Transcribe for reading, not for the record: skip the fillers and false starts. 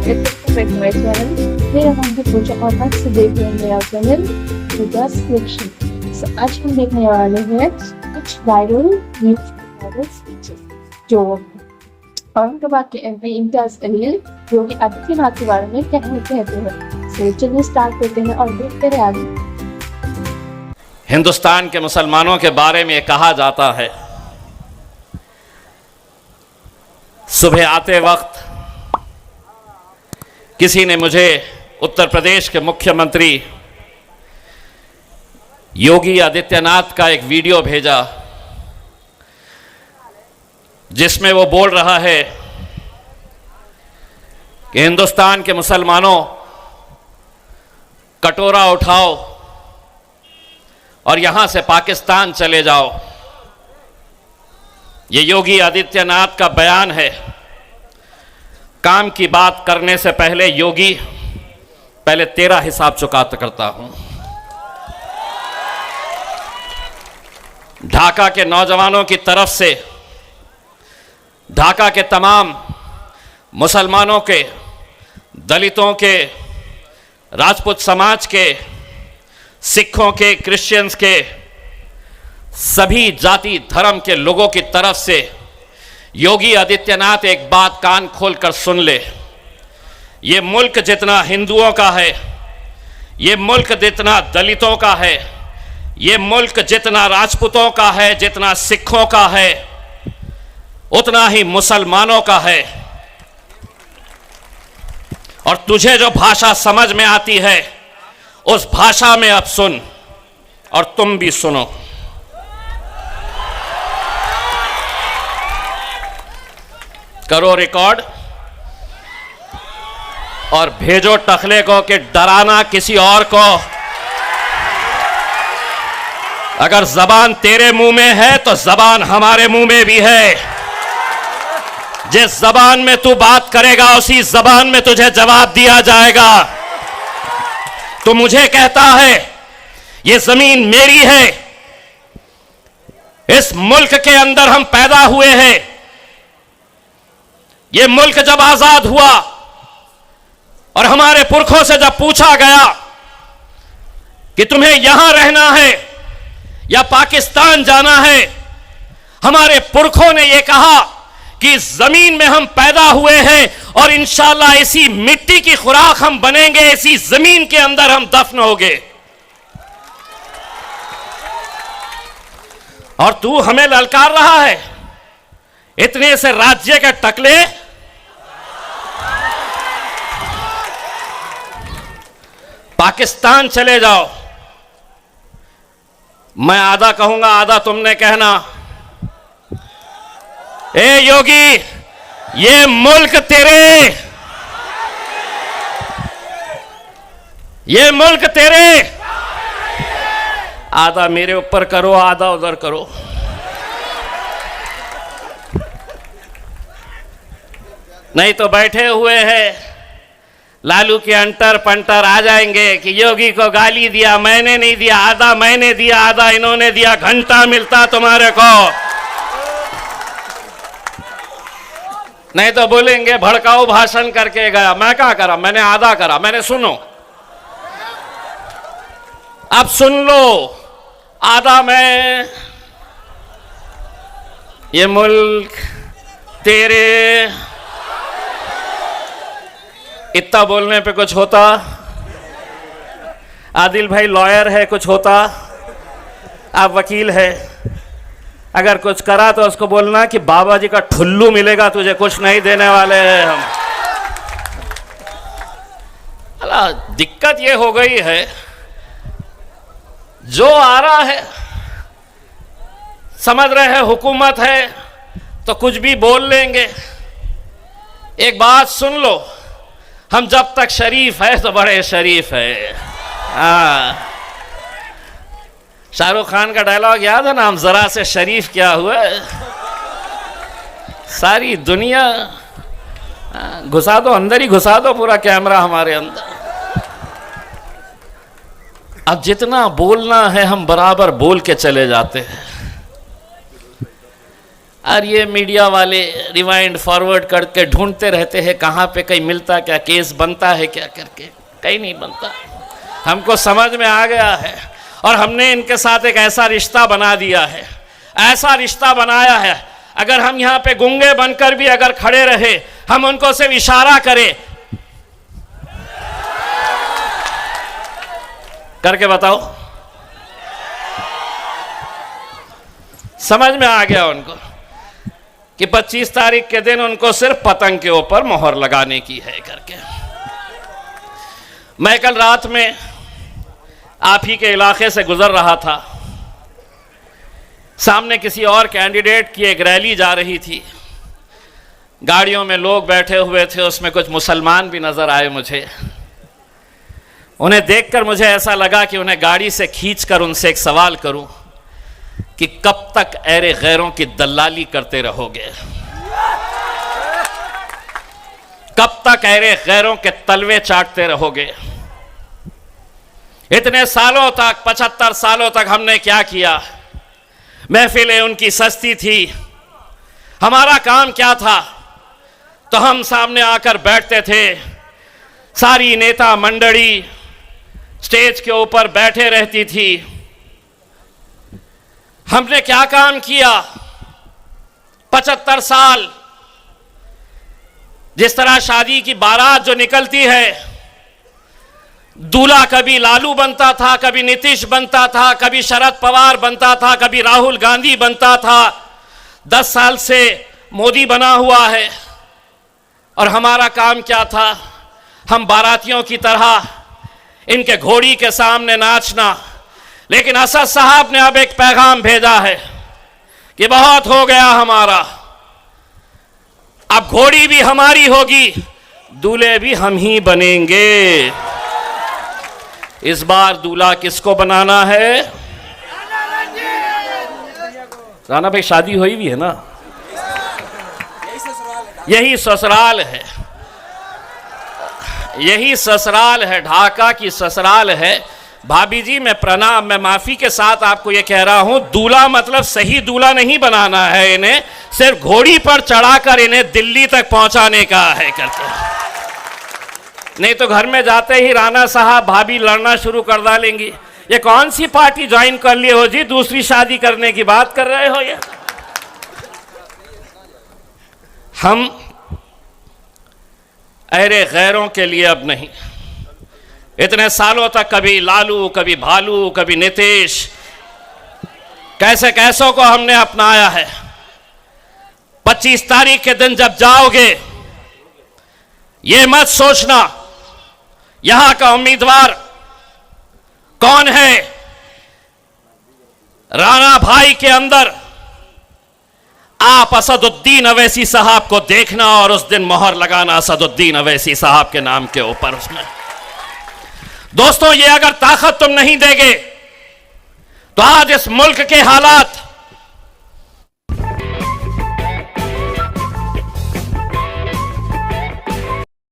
Subscribe to my channel. मेरा नाम है पूजा और आज से देख रहे हैं मेरा चैनल पूजा सिलेक्शन। आज हम देखने वाले हैं कुछ वायरल स्पीचेस जो औरंगाबाद के एमपी इम्तियाज अली योगी आदित्यनाथ के बारे में कहते हैं। तो चलिए स्टार्ट करते हैं और देखते हैं आगे। हिंदुस्तान के मुसलमानों के बारे में कहा जाता है, सुबह आते वक्त किसी ने मुझे उत्तर प्रदेश के मुख्यमंत्री योगी आदित्यनाथ का एक वीडियो भेजा जिसमें वो बोल रहा है कि हिंदुस्तान के मुसलमानों कटोरा उठाओ और यहां से पाकिस्तान चले जाओ। ये योगी आदित्यनाथ का बयान है। काम की बात करने से पहले योगी, पहले तेरा हिसाब चुकाता करता हूं। ढाका के नौजवानों की तरफ से ढाका के तमाम मुसलमानों के, दलितों के, राजपूत समाज के, सिखों के, क्रिश्चियंस के, सभी जाति धर्म के लोगों की तरफ से योगी आदित्यनाथ एक बात कान खोलकर सुन ले। ये मुल्क जितना हिंदुओं का है, ये मुल्क जितना दलितों का है, ये मुल्क जितना राजपूतों का है, जितना सिखों का है, उतना ही मुसलमानों का है। और तुझे जो भाषा समझ में आती है उस भाषा में अब सुन और तुम भी सुनो। करो रिकॉर्ड और भेजो टखले को कि डराना किसी और को। अगर जबान तेरे मुंह में है तो जबान हमारे मुंह में भी है। जिस जबान में तू बात करेगा उसी जबान में तुझे जवाब दिया जाएगा। तो मुझे कहता है ये जमीन मेरी है, इस मुल्क के अंदर हम पैदा हुए हैं। ये मुल्क जब आजाद हुआ और हमारे पुरखों से जब पूछा गया कि तुम्हें यहां रहना है या पाकिस्तान जाना है, हमारे पुरखों ने यह कहा कि इस जमीन में हम पैदा हुए हैं और इंशाअल्लाह इसी मिट्टी की खुराक हम बनेंगे, इसी जमीन के अंदर हम दफन होंगे। और तू हमें ललकार रहा है इतने से राज्य के टकले। पाकिस्तान चले जाओ। मैं आधा कहूंगा, आधा तुमने कहना। ए योगी, ये मुल्क तेरे, ये मुल्क तेरे। आधा मेरे ऊपर करो, आधा उधर करो। नहीं तो बैठे हुए हैं लालू के अंटर पंटर आ जाएंगे कि योगी को गाली दिया, मैंने नहीं दिया, आधा मैंने दिया, आधा इन्होंने दिया। घंटा मिलता तुम्हारे को। नहीं तो बोलेंगे भड़काऊ भाषण करके गया। मैं क्या करा? मैंने आधा करा। मैंने सुनो, अब सुन लो। आधा मैं, ये मुल्क तेरे। इतना बोलने पे कुछ होता? आदिल भाई लॉयर है, कुछ होता? आप वकील है, अगर कुछ करा तो उसको बोलना कि बाबा जी का ठुल्लू मिलेगा, तुझे कुछ नहीं देने वाले हैं हम। अल्लाह, दिक्कत ये हो गई है, जो आ रहा है समझ रहे हैं हुकूमत है तो कुछ भी बोल लेंगे। एक बात सुन लो, हम जब तक शरीफ है तो बड़े शरीफ है। शाहरुख खान का डायलॉग याद है ना, हम जरा से शरीफ क्या हुआ। सारी दुनिया घुसा दो, अंदर ही घुसा दो पूरा कैमरा हमारे अंदर। अब जितना बोलना है हम बराबर बोल के चले जाते हैं। और ये मीडिया वाले रिवाइंड फॉरवर्ड करके ढूंढते रहते हैं कहाँ पे कहीं मिलता क्या, केस बनता है क्या करके, कहीं नहीं बनता। हमको समझ में आ गया है और हमने इनके साथ एक ऐसा रिश्ता बना दिया है, ऐसा रिश्ता बनाया है, अगर हम यहाँ पे गूंगे बनकर भी अगर खड़े रहे, हम उनको सिर्फ इशारा करें, करके बताओ, समझ में आ गया उनको कि 25 तारीख के दिन उनको सिर्फ पतंग के ऊपर मोहर लगाने की है करके। मैं कल रात में आप ही के इलाके से गुजर रहा था, सामने किसी और कैंडिडेट की एक रैली जा रही थी, गाड़ियों में लोग बैठे हुए थे, उसमें कुछ मुसलमान भी नजर आए मुझे। उन्हें देखकर मुझे ऐसा लगा कि उन्हें गाड़ी से खींचकर उनसे एक सवाल करूं कि कब तक ऐरे गैरों की दलाली करते रहोगे, कब तक ऐरे गैरों के तलवे चाटते रहोगे। इतने सालों तक, 75 सालों तक हमने क्या किया, महफिलें उनकी सस्ती थी, हमारा काम क्या था, तो हम सामने आकर बैठते थे, सारी नेता मंडली स्टेज के ऊपर बैठे रहती थी। हमने क्या काम किया 75 साल, जिस तरह शादी की बारात जो निकलती है, दूल्हा कभी लालू बनता था, कभी नीतीश बनता था, कभी शरद पवार बनता था, कभी राहुल गांधी बनता था, 10 साल से मोदी बना हुआ है। और हमारा काम क्या था, हम बारातियों की तरह इनके घोड़ी के सामने नाचना। लेकिन असद साहब ने अब एक पैगाम भेजा है कि बहुत हो गया हमारा, अब घोड़ी भी हमारी होगी, दूल्हे भी हम ही बनेंगे। इस बार दूल्हा किसको बनाना है? राणा भाई शादी हुई भी है ना, यही ससुराल है, यही ससुराल है, ढाका की ससुराल है। भाभी जी मैं प्रणाम, मैं माफी के साथ आपको यह कह रहा हूं, दूल्हा मतलब सही दूल्हा नहीं बनाना है, इन्हें सिर्फ घोड़ी पर चढ़ाकर इन्हें दिल्ली तक पहुंचाने का है करके। नहीं तो घर में जाते ही राणा साहब भाभी लड़ना शुरू कर डालेंगी, ये कौन सी पार्टी ज्वाइन कर लिए हो जी, दूसरी शादी करने की बात कर रहे हो। ये हम ऐरे गैरों के लिए अब नहीं, इतने सालों तक कभी लालू, कभी भालू, कभी नीतीश, कैसे कैसों को हमने अपनाया है। 25 तारीख के दिन जब जाओगे, ये मत सोचना यहां का उम्मीदवार कौन है। राणा भाई के अंदर आप असदुद्दीन अवैसी साहब को देखना और उस दिन मोहर लगाना असदुद्दीन अवैसी साहब के नाम के ऊपर। उसमें दोस्तों, ये अगर ताकत तुम नहीं देगे तो आज इस मुल्क के हालात